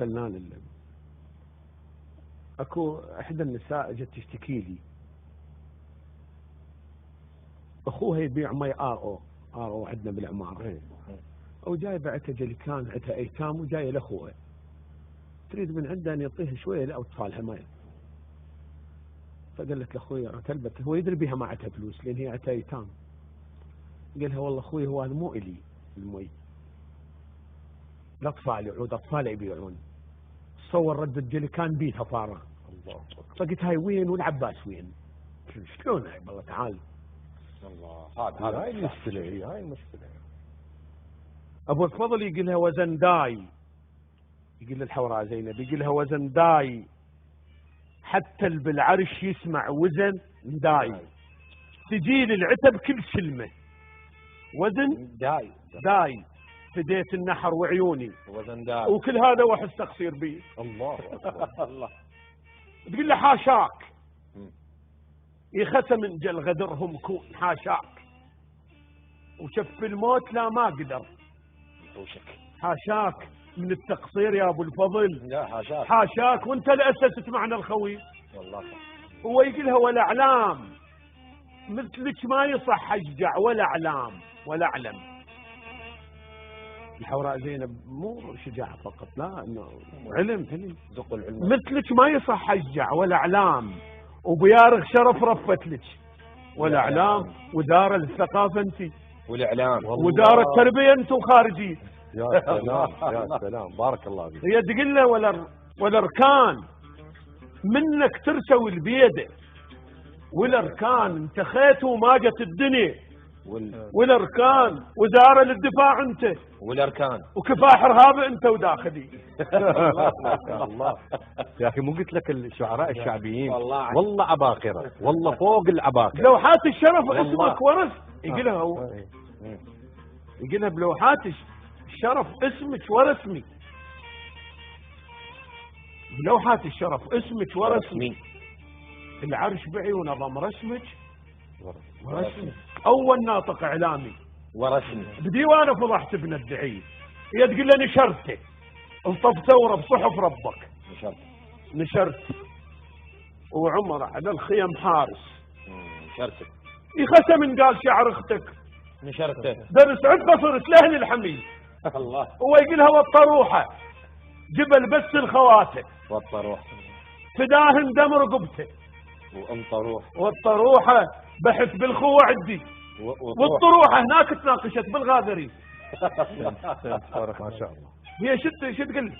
الفنان اكو احدى النساء اجت تشتكي لي اخوها يبيع مي ار او عندنا بالعماره، وجاي عتها جليكان عتها ايتام وجايه لاخوها تريد من عنده ان يعطيها شويه لاطفالها مي. فقالت لاخوي كلبت، هو يدري بها ما عتها فلوس لان هي عتها ايتام. قال لها والله اخوي هو هذا مو الي المي، الاطفال يعود اطفال يبيعون. تصور ردة جليكان بيتها فاره. الله. فقلت هاي وين والعباس وين؟ شلون هاي والله تعال. الله هاي المشكلة، هاي المشكلة. ابو الفضل يقول لها وزن داي، يقول للحوراء زينب يقول لها وزن داي حتى بالعرش يسمع وزن داي، تجيل العتب كل كلمة وزن داي فديت النحر وعيوني وزن داي وكل هذا واحد تقصير بي. الله أكبر. الله. تقول له حاشاك يخسم من جل غدرهم كون حاشاك، وشف الموت لا ما قدر حاشاك من التقصير يا ابو الفضل. لا حاشاك حاشاك وانت اللي اسست معنا الخوي. والله هو يقولها ولا اعلام مثلك ما يصح اشجع ولا اعلام ولا اعلم. الحوراء زينب مو شجاعة فقط، لا انه علم ذوق العلم. مثلك ما يصح اشجع ولا اعلام، وبيارغ شرف رفت لك ولا اعلام، ودار الثقافة انت والاعلام ودار التربية انت وخارجي. يا سلام يا سلام بارك الله فيك. هي تقول له والاركان منك ترسوي البيده، والاركان انتخيته وما جت الدنيا، والاركان وزاره للدفاع انت، والاركان وكفاح ارهاب انت وداخلي. الله يا اخي مو قلت لك الشعراء الشعبيين والله عباقره، والله فوق العباقره. لوحات الشرف اسمك ورث يقولها هو، يقولها بلوحات الشرف اسمك ورسمي، بلوحات الشرف اسمك ورسمي، العرش بعيونه ضم رسمك ورسمي، اول ناطق اعلامي ورسمي، بديوانه فضحت ابن الدعي. هي تقول له نشرته انطف ثوره بصحف ربك نشرت وعمر على الخيم حارس نشرته يخسم قال شعر اختك نشرته درس عقبه صرت لاهل الحميد. الله. هو يقولها والطروحه جبل بس الخواتم والطروح فداهن دم رقبته وانطروح والطروحه بحث بالخوه عدي والطروحه هناك تناقشت بالغاذري. ما شاء الله. هي شد تقول